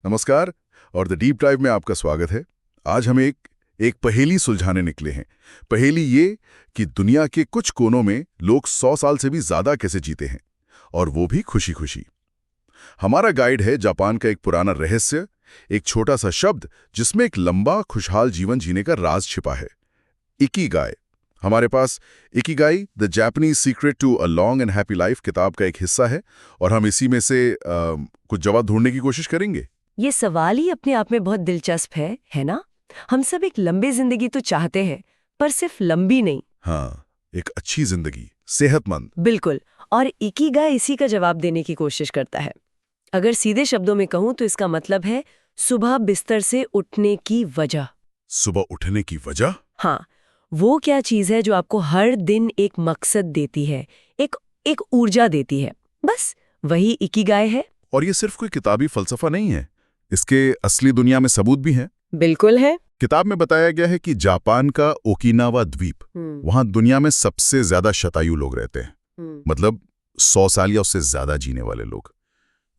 नमस्कार और the deep dive में आपका स्वागत है। आज हम एक पहेली सुलझाने निकले हैं। पहेली ये कि दुनिया के कुछ कोनों में लोग 100 साल से भी ज्यादा कैसे जीते हैं, और वो भी खुशी खुशी। हमारा गाइड है जापान का एक पुराना रहस्य, एक छोटा सा शब्द जिसमें एक लंबा खुशहाल जीवन जीने का राज छिपा है, इकिगाई। हमारे पास Ikigai the Japanese secret to a long and happy life किताब का एक हिस्सा है, और हम इसी में से कुछ जवाब ढूंढने की कोशिश करेंगे। ये सवाल ही अपने आप में बहुत दिलचस्प है ना? हम सब एक लंबी जिंदगी तो चाहते हैं, पर सिर्फ लंबी नहीं। हाँ, एक अच्छी जिंदगी, सेहतमंद। बिल्कुल। और इकिगाई इसी का जवाब देने की कोशिश करता है। अगर सीधे शब्दों में कहूं तो इसका मतलब है सुबह बिस्तर से उठने की वजह। सुबह उठने की वजह? हाँ, वो क्या चीज है जो आपको हर दिन एक मकसद देती है, एक ऊर्जा देती है। बस वही इकिगाई है। और ये सिर्फ कोई किताबी फलसफा नहीं है, इसके असली दुनिया में सबूत भी हैं। बिल्कुल है। किताब में बताया गया है कि जापान का ओकिनावा द्वीप, वहां दुनिया में सबसे ज्यादा शतायु लोग रहते हैं। मतलब 100 साल या उससे ज्यादा जीने वाले लोग।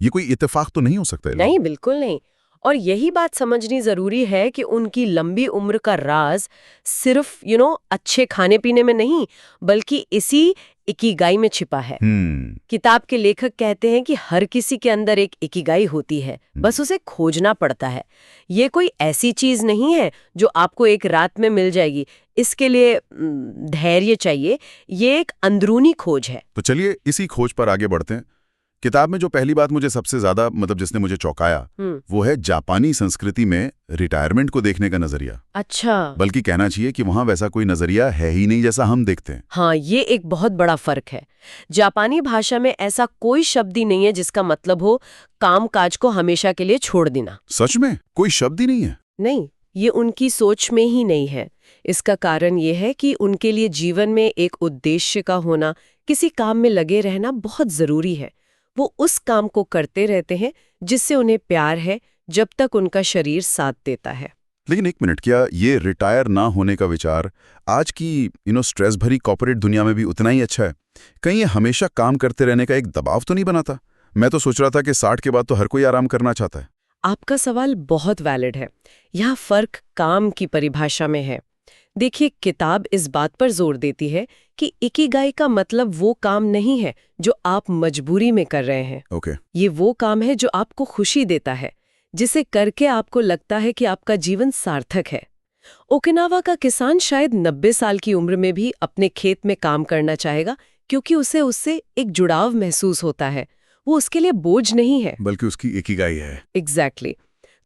ये कोई इत्तेफाक तो नहीं हो सकता है? नहीं, बिल्कुल नहीं। और यही बात समझनी जरूरी है कि उनकी लंबी उम्र का राज सिर्फ अच्छे खाने पीने में नहीं, बल्कि इसी इकिगाई में छिपा है। किताब के लेखक कहते हैं कि हर किसी के अंदर एक इकिगाई होती है, बस उसे खोजना पड़ता है। ये कोई ऐसी चीज नहीं है जो आपको एक रात में मिल जाएगी। इसके लिए धैर्य चाहिए। ये एक अंदरूनी खोज है। तो चलिए इसी खोज पर आगे बढ़ते हैं। किताब में जो पहली बात मुझे सबसे ज्यादा जिसने मुझे चौंकाया, वो है जापानी संस्कृति में रिटायरमेंट को देखने का नजरिया। अच्छा। बल्कि कहना चाहिए कि वहां वैसा कोई नजरिया है ही नहीं जैसा हम देखते हैं। हाँ, ये एक बहुत बड़ा फर्क है। जापानी भाषा में ऐसा कोई शब्द ही नहीं है जिसका मतलब हो काम काज को हमेशा के लिए छोड़ देना। सच में कोई शब्द ही नहीं है? नहीं, ये उनकी सोच में ही नहीं है। इसका कारण ये है कि उनके लिए जीवन में एक उद्देश्य का होना, किसी काम में लगे रहना बहुत जरूरी है। वो उस काम को करते रहते हैं जिससे उन्हें प्यार है, जब तक उनका शरीर साथ देता है। लेकिन एक मिनट, क्या ये रिटायर ना होने का विचार आज की स्ट्रेस भरी कॉर्पोरेट दुनिया में भी उतना ही अच्छा है? कहीं ये हमेशा काम करते रहने का एक दबाव तो नहीं बनाता? मैं तो सोच रहा था कि 60 के बाद तो हर कोई आराम करना चाहता है। आपका सवाल बहुत वैलिड है। यहाँ फर्क काम की परिभाषा में है। देखिए, किताब इस बात पर जोर देती है कि इकिगाई का मतलब वो काम नहीं है जो आप मजबूरी में कर रहे हैं। ओके। ये वो काम है जो आपको खुशी देता है, जिसे करके आपको लगता है कि आपका जीवन सार्थक है। ओकिनावा का किसान शायद 90 साल की उम्र में भी अपने खेत में काम करना चाहेगा, क्योंकि उसे उससे एक जुड़ाव महसूस होता है। वो उसके लिए बोझ नहीं है, बल्कि उसकी इकिगाई है। एग्जैक्टली।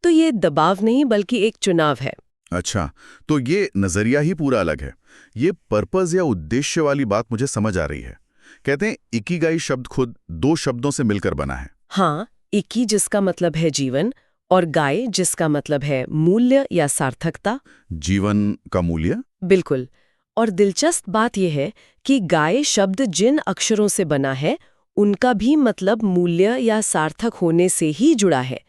तो ये दबाव नहीं, बल्कि एक चुनाव है। अच्छा, तो ये नजरिया ही पूरा अलग है। ये पर्पस या उद्देश्य वाली बात मुझे समझ आ रही है। कहते हैं इकिगाई शब्द खुद 2 शब्दों से मिलकर बना है। हाँ, इकी जिसका मतलब है जीवन, और गाय जिसका मतलब है मूल्य या सार्थकता। जीवन का मूल्य? बिल्कुल। और दिलचस्प बात यह है कि गाय शब्द जिन अक्षरों से बना है, उनका भी मतलब मूल्य या सार्थक होने से ही जुड़ा है।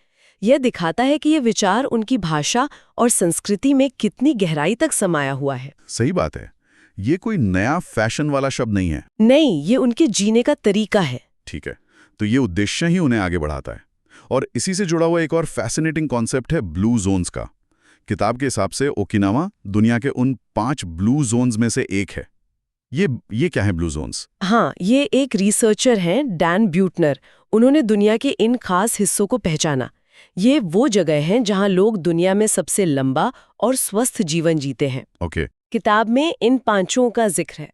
यह दिखाता है कि यह विचार उनकी भाषा और संस्कृति में कितनी गहराई तक समाया हुआ है। सही बात है। ये कोई नया फैशन वाला शब्द नहीं है। नहीं, ये उनके जीने का तरीका है। ठीक है, तो ये उद्देश्य ही उन्हें आगे बढ़ाता है। और इसी से जुड़ा हुआ एक और फैसिनेटिंग कॉन्सेप्ट है ब्लू जोन्स का। किताब के हिसाब से ओकिनावा दुनिया के उन 5 ब्लू जोन्स में से एक है। ये क्या है ब्लू जोन्स? हाँ, ये एक रिसर्चर हैं, डैन ब्यूटनर। उन्होंने दुनिया के इन खास हिस्सों को पहचाना। ये वो जगह हैं जहां लोग दुनिया में सबसे लंबा और स्वस्थ जीवन जीते हैं। ओके। किताब में इन 5 का जिक्र है।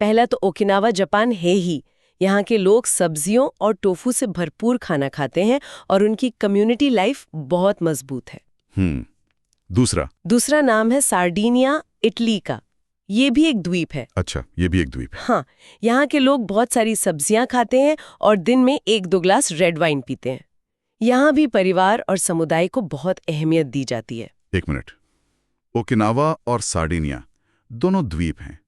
पहला तो ओकिनावा जापान है ही। यहाँ के लोग सब्जियों और टोफू से भरपूर खाना खाते हैं, और उनकी कम्युनिटी लाइफ बहुत मजबूत है। दूसरा नाम है सार्डिनिया, इटली का। ये भी एक द्वीप है। अच्छा, ये भी एक द्वीप है। हाँ, यहाँ के लोग बहुत सारी सब्जियां खाते हैं और दिन में 1-2 ग्लास रेड वाइन पीते हैं। यहाँ भी परिवार और समुदाय को बहुत अहमियत दी जाती है। एक मिनट, ओकिनावा और सार्डिनिया दोनों द्वीप हैं।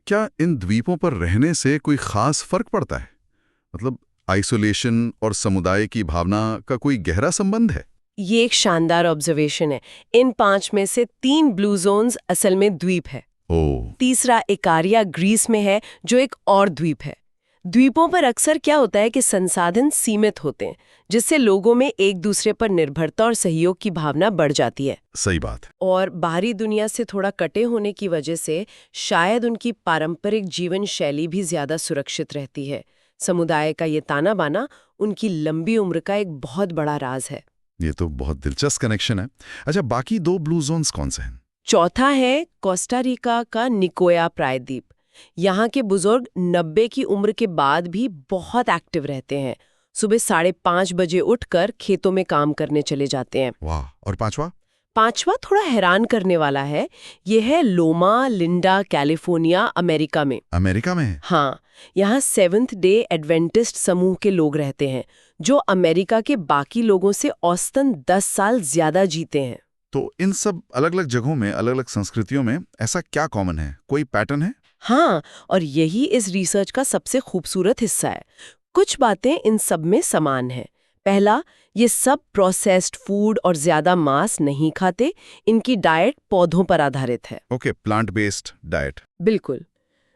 क्या इन द्वीपों पर रहने से कोई खास फर्क पड़ता है? मतलब आइसोलेशन और समुदाय की भावना का कोई गहरा संबंध है? ये एक शानदार ऑब्जर्वेशन है। इन 5 में से 3 ब्लू जोन्स असल में द्वीप है। तीसरा इकारिया ग्रीस में है, जो एक और द्वीप है। द्वीपों पर अक्सर क्या होता है कि संसाधन सीमित होते हैं, जिससे लोगों में एक दूसरे पर निर्भरता और सहयोग की भावना बढ़ जाती है। सही बात है। और बाहरी दुनिया से थोड़ा कटे होने की वजह से शायद उनकी पारंपरिक जीवन शैली भी ज्यादा सुरक्षित रहती है। समुदाय का ये ताना बाना उनकी लंबी उम्र का एक बहुत बड़ा राज है। ये तो बहुत दिलचस्प कनेक्शन है। अच्छा, बाकी 2 ब्लू जोन्स कौन से हैं? चौथा है कोस्टा रिका का निकोया प्रायद्वीप। यहाँ के बुजुर्ग 90 की उम्र के बाद भी बहुत एक्टिव रहते हैं। सुबह 5:30 बजे उठकर खेतों में काम करने चले जाते हैं। वाह। और पांचवा थोड़ा हैरान करने वाला है। ये है लोमा लिंडा, कैलिफोर्निया, अमेरिका में। अमेरिका में? हाँ, यहाँ सेवेंथ डे एडवेंटिस्ट समूह के लोग रहते हैं, जो अमेरिका के बाकी लोगों से औसतन 10 साल ज्यादा जीते हैं। तो इन सब अलग अलग जगहों में, अलग अलग संस्कृतियों में ऐसा क्या कॉमन है? कोई पैटर्न है? हाँ, और यही इस रिसर्च का सबसे खूबसूरत हिस्सा है। कुछ बातें इन सब में समान हैं। पहला, ये सब प्रोसेस्ड फूड और ज्यादा मांस नहीं खाते। इनकी डाइट पौधों पर आधारित है। Okay, plant based diet. बिल्कुल।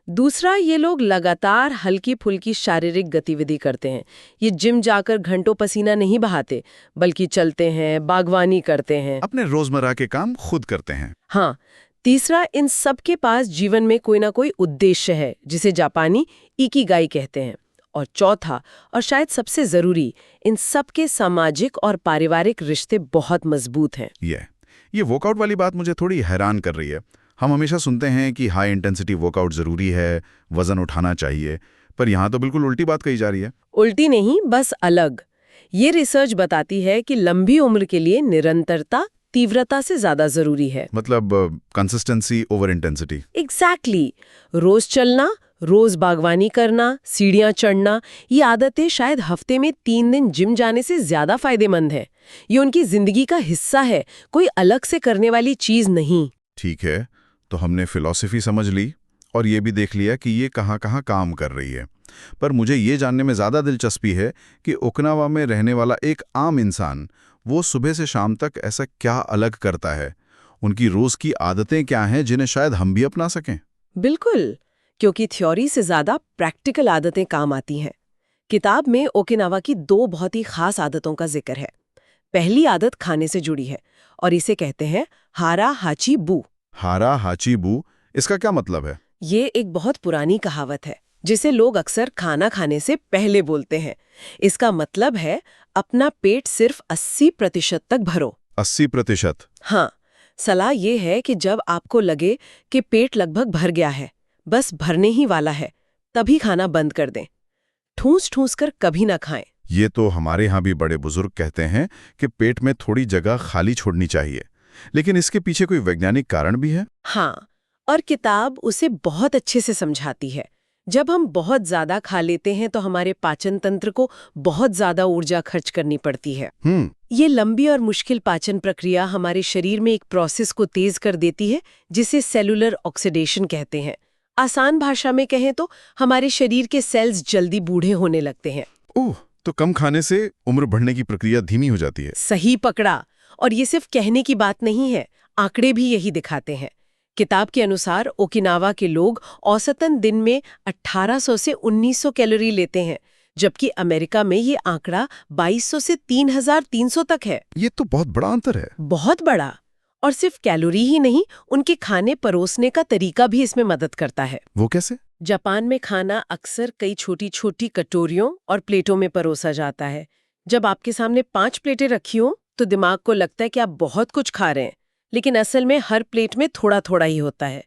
दूसरा, ये लोग लगातार हल्की फुल्की शारीरिक गतिविधि करते हैं। ये जिम जाकर घंटों पसीना नहीं बहाते, बल्कि चलते हैं, बागवानी करते हैं, अपने रोजमर्रा के काम खुद करते हैं। हाँ। तीसरा, इन सब के पास जीवन में कोई ना कोई उद्देश्य है, जिसे जापानी इकिगाई कहते हैं। और चौथा, और शायद सबसे जरूरी, इन सब के सामाजिक और पारिवारिक रिश्ते बहुत मजबूत हैं। ये वर्कआउट वाली बात मुझे थोड़ी हैरान कर रही है। हम हमेशा सुनते हैं कि हाई इंटेंसिटी वर्कआउट जरूरी है, वजन उठाना चाहिए, पर यहाँ तो बिल्कुल उल्टी बात कही जा रही है। उल्टी नहीं, बस अलग। ये रिसर्च बताती है कि लंबी उम्र के लिए निरंतरता तीव्रता से ज्यादा जरूरी है। मतलब कंसिस्टेंसी ओवर इंटेंसिटी। एग्जैक्टली। रोज चलना, रोज बागवानी करना, सीढ़ियां चढ़ना, ये आदतें शायद हफ्ते में 3 दिन जिम जाने से ज्यादा फायदेमंद है। ये उनकी जिंदगी का हिस्सा है, कोई अलग से करने वाली चीज नहीं। ठीक है, तो हमने फिलॉसफी समझ ली और ये भी देख लिया कि ये कहाँ-कहाँ काम कर रही है। पर मुझे ये जानने में ज़्यादा दिलचस्पी है कि ओकिनावा में रहने वाला एक आम इंसान, वो सुबह से शाम तक ऐसा क्या अलग करता है? उनकी रोज़ की आदतें क्या हैं जिन्हें शायद हम भी अपना सकें? बिल्कुल, क्योंकि थ्योरी से ज्यादा प्रैक्टिकल आदतें काम आती हैं। किताब में ओकिनावा की 2 बहुत ही खास आदतों का जिक्र है। पहली आदत खाने से जुड़ी है और इसे कहते हैं हारा हाची बू। हारा हाची बू, इसका क्या मतलब है? ये एक बहुत पुरानी कहावत है, जिसे लोग अक्सर खाना खाने से पहले बोलते हैं। इसका मतलब है अपना पेट सिर्फ 80% तक भरो। 80%? हाँ, सलाह ये है कि जब आपको लगे कि पेट लगभग भर गया है, बस भरने ही वाला है, तभी खाना बंद कर दें। ठूस-ठूस कर कभी ना खाएं। ये तो हमारे यहाँ भी बड़े बुजुर्ग कहते हैं कि पेट में थोड़ी जगह खाली छोड़नी चाहिए, लेकिन इसके पीछे कोई वैज्ञानिक कारण भी है? हाँ, और किताब उसे बहुत अच्छे से समझाती है। जब हम बहुत ज्यादा खा लेते हैं तो हमारे पाचन तंत्र को बहुत ज्यादा ऊर्जा खर्च करनी पड़ती है। ये लंबी और मुश्किल पाचन प्रक्रिया हमारे शरीर में एक प्रोसेस को तेज कर देती है, जिसे सेलुलर ऑक्सीडेशन कहते हैं। आसान भाषा में कहें तो हमारे शरीर के सेल्स जल्दी बूढ़े होने लगते हैं। ओह, तो कम खाने से उम्र बढ़ने की प्रक्रिया धीमी हो जाती है। सही पकड़ा। और ये सिर्फ कहने की बात नहीं है, आंकड़े भी यही दिखाते हैं। किताब के अनुसार ओकिनावा के लोग औसतन दिन में 1800 से 1900 कैलोरी लेते हैं, जबकि अमेरिका में ये आंकड़ा 2200 से 3300 तक है। ये तो बहुत बड़ा अंतर है। बहुत बड़ा। और सिर्फ कैलोरी ही नहीं, उनके खाने परोसने का तरीका भी इसमें मदद करता है। वो कैसे? जापान में खाना अक्सर कई छोटी छोटी कटोरियों और प्लेटों में परोसा जाता है। जब आपके सामने 5 प्लेटें रखी हों तो दिमाग को लगता है कि आप बहुत कुछ खा रहे हैं, लेकिन असल में हर प्लेट में थोड़ा थोड़ा ही होता है।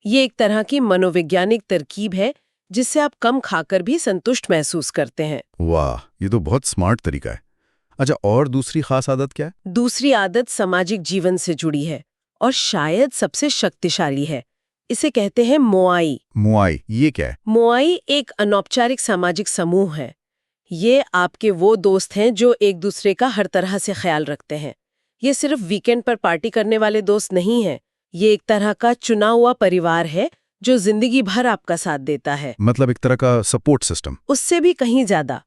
ये एक तरह की मनोवैज्ञानिक तरकीब है, जिससे आप कम खाकर भी संतुष्ट महसूस करते हैं। वाह, ये तो बहुत स्मार्ट तरीका है। अच्छा, और दूसरी खास आदत क्या है? दूसरी आदत सामाजिक जीवन से जुड़ी है और शायद सबसे शक्तिशाली है। इसे कहते हैं मोआई। मोआई, ये क्या है? मोआई एक अनौपचारिक सामाजिक समूह है। ये आपके वो दोस्त हैं जो एक दूसरे का हर तरह से ख्याल रखते हैं। ये सिर्फ वीकेंड पर पार्टी करने वाले दोस्त नहीं हैं। ये एक तरह का चुना हुआ परिवार है जो जिंदगी भर आपका साथ देता है। मतलब एक तरह का सपोर्ट सिस्टम? उससे भी कहीं ज्यादा।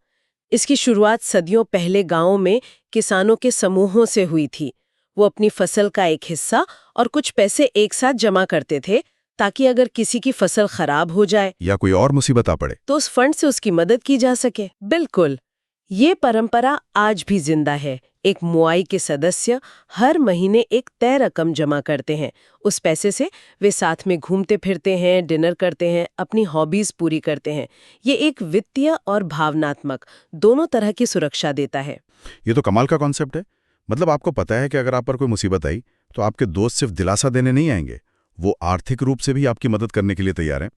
इसकी शुरुआत सदियों पहले गांवों में किसानों के समूहों से हुई थी। वो अपनी फसल का एक हिस्सा और कुछ पैसे एक साथ जमा करते थे ताकि अगर किसी की फसल खराब हो जाए या कोई और मुसीबत आ पड़े तो उस फंड से उसकी मदद की जा सके। बिल्कुल, ये परंपरा आज भी जिंदा है। एक मुआई के सदस्य हर महीने एक तय रकम जमा करते हैं। उस पैसे से वे साथ में घूमते फिरते हैं, डिनर करते हैं, अपनी हॉबीज पूरी करते हैं। ये एक वित्तीय और भावनात्मक दोनों तरह की सुरक्षा देता है। ये तो कमाल का कॉन्सेप्ट है। मतलब आपको पता है कि अगर आप पर कोई मुसीबत आई तो आपके दोस्त सिर्फ दिलासा देने नहीं आएंगे, वो आर्थिक रूप से भी आपकी मदद करने के लिए तैयार हैं।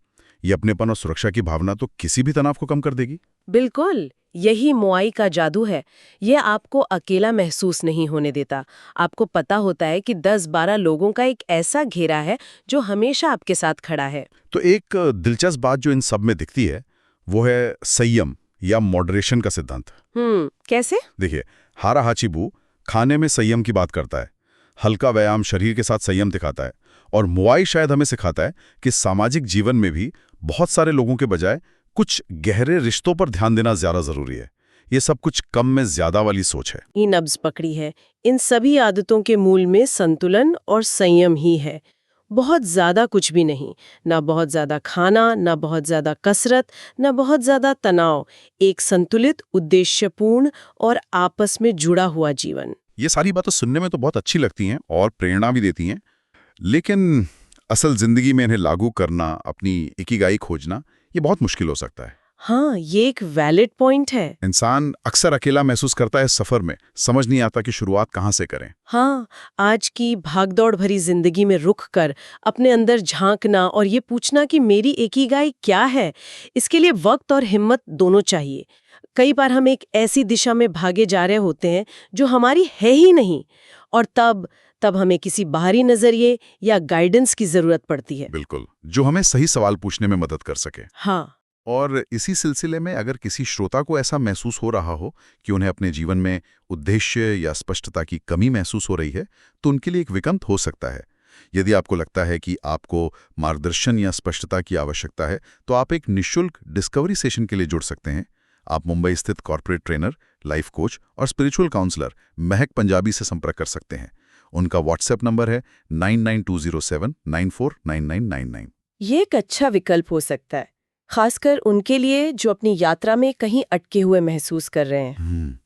ये अपनेपन और सुरक्षा की भावना तो किसी भी तनाव को कम कर देगी। बिल्कुल, यही मुआई का जादू है। ये आपको अकेला महसूस नहीं होने देता। आपको पता होता है कि 10-12 लोगों का एक ऐसा घेरा है जो हमेशा आपके साथ खड़ा है। तो एक दिलचस्प बात जो इन सब में दिखती है वो है संयम या मॉडरेशन का सिद्धांत। कैसे? देखिए, हारा हाचीबू खाने में संयम की बात करता है, हल्का व्यायाम शरीर के साथ संयम दिखाता है, और मुआई शायद हमें सिखाता है कि सामाजिक जीवन में भी बहुत सारे लोगों के बजाय कुछ गहरे रिश्तों पर ध्यान देना ज्यादा जरूरी है। ये सब कुछ कम में ज्यादा वाली सोच है। ये नब्ज पकड़ी है। इन सभी आदतों के मूल में संतुलन और संयम ही है। बहुत ज्यादा कुछ भी नहीं, ना बहुत ज्यादा खाना, ना बहुत ज्यादा कसरत, ना बहुत ज्यादा तनाव। एक संतुलित, उद्देश्यपूर्ण और आपस में जुड़ा हुआ जीवन। ये सारी बातें सुनने में तो बहुत अच्छी लगती हैं और प्रेरणा भी देती हैं, लेकिन असल जिंदगी में इन्हें लागू करना, अपनी इकिगाई खोजना, ये बहुत मुश्किल हो सकता है। हाँ, ये एक वैलिड पॉइंट है। इंसान अक्सर अकेला महसूस करता है इस सफर में, समझ नहीं आता कि शुरुआत कहाँ से करें। हाँ, आज की भागदौड़ भरी जिंदगी में रुक कर अपने अंदर झांकना और ये पूछना कि मेरी इकिगाई क्या है, इसके लिए वक्त और हिम्मत दोनों चाहिए। कई बार हम एक ऐसी दिशा में भागे जा रहे होते हैं जो हमारी है ही नहीं, और तब हमें किसी बाहरी नजरिए या गाइडेंस की जरूरत पड़ती है। बिल्कुल, जो हमें सही सवाल पूछने में मदद कर सके। हाँ। और इसी सिलसिले में अगर किसी श्रोता को ऐसा महसूस हो रहा हो कि उन्हें अपने जीवन में उद्देश्य या स्पष्टता की कमी महसूस हो रही है, तो उनके लिए एक विकल्प हो सकता है। यदि आपको लगता है कि आपको मार्गदर्शन या स्पष्टता की आवश्यकता है, तो आप एक निःशुल्क डिस्कवरी सेशन के लिए जुड़ सकते हैं। आप मुंबई स्थित कॉर्पोरेट ट्रेनर, लाइफ कोच और स्पिरिचुअल काउंसलर महक पंजाबी से संपर्क कर सकते हैं। उनका व्हाट्सएप नंबर है 992079499999। ये एक अच्छा विकल्प हो सकता है, खासकर उनके लिए जो अपनी यात्रा में कहीं अटके हुए महसूस कर रहे हैं।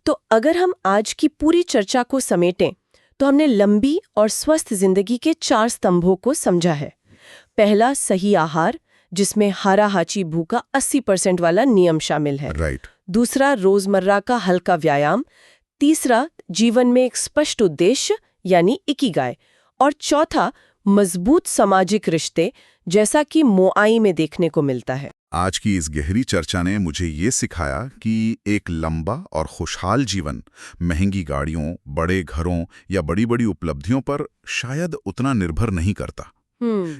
तो अगर हम आज की पूरी चर्चा को समेटें, तो हमने लंबी और स्वस्थ जिंदगी के 4 स्तंभों को समझा है। पहला, सही आहार, जिसमें हारा हाचीबू का 80% वाला नियम शामिल है। राइट। दूसरा, रोजमर्रा का हल्का व्यायाम। तीसरा, जीवन में एक स्पष्ट उद्देश्य यानी इकिगाई। और चौथा, मजबूत सामाजिक रिश्ते, जैसा कि मोआई में देखने को मिलता है। आज की इस गहरी चर्चा ने मुझे ये सिखाया कि एक लंबा और खुशहाल जीवन महंगी गाड़ियों, बड़े घरों या बड़ी-बड़ी उपलब्धियों पर शायद उतना निर्भर नहीं करता,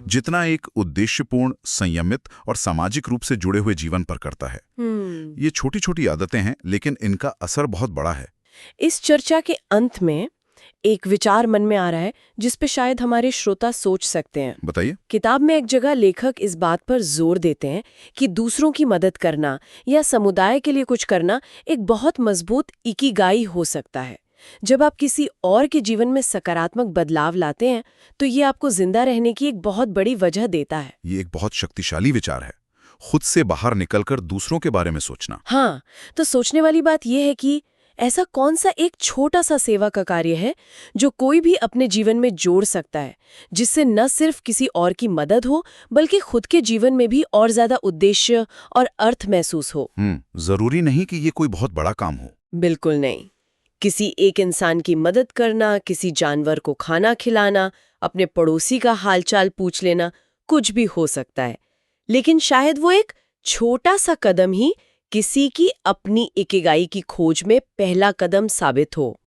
जितना एक उद्देश्यपूर्ण, संयमित और सामाजिक रूप से जुड़े हुए जीवन पर करता है। ये छोटी-छोटी आदतें हैं, लेकिन इनका असर बहुत बड़ा है। इस चर्चा के अंत में एक विचार मन में आ रहा है जिस पे शायद हमारे श्रोता सोच सकते हैं। बताइए। किताब में एक जगह लेखक इस बात पर जोर देते हैं कि दूसरों की मदद करना या समुदाय के लिए कुछ करना एक बहुत मजबूत इकिगाई हो सकता है। जब आप किसी और के जीवन में सकारात्मक बदलाव लाते हैं, तो ये आपको जिंदा रहने की एक बहुत बड़ी वजह देता है। ये एक बहुत शक्तिशाली विचार है, खुद से बाहर निकलकर दूसरों के बारे में सोचना। हाँ, तो सोचने वाली बात यह है कि ऐसा कौन सा एक छोटा सा सेवा का कार्य है जो कोई भी अपने जीवन में जोड़ सकता है, जिससे न सिर्फ किसी और की मदद हो, बल्कि खुद के जीवन में भी और ज्यादा उद्देश्य और अर्थ महसूस हो। जरूरी नहीं कि ये कोई बहुत बड़ा काम हो। बिल्कुल नहीं। किसी एक इंसान की मदद करना, किसी जानवर को खाना खिलाना, अपने पड़ोसी का हालचाल पूछ लेना, कुछ भी हो सकता है। लेकिन शायद वो एक छोटा सा कदम ही किसी की अपनी इकिगाई की खोज में पहला कदम साबित हो।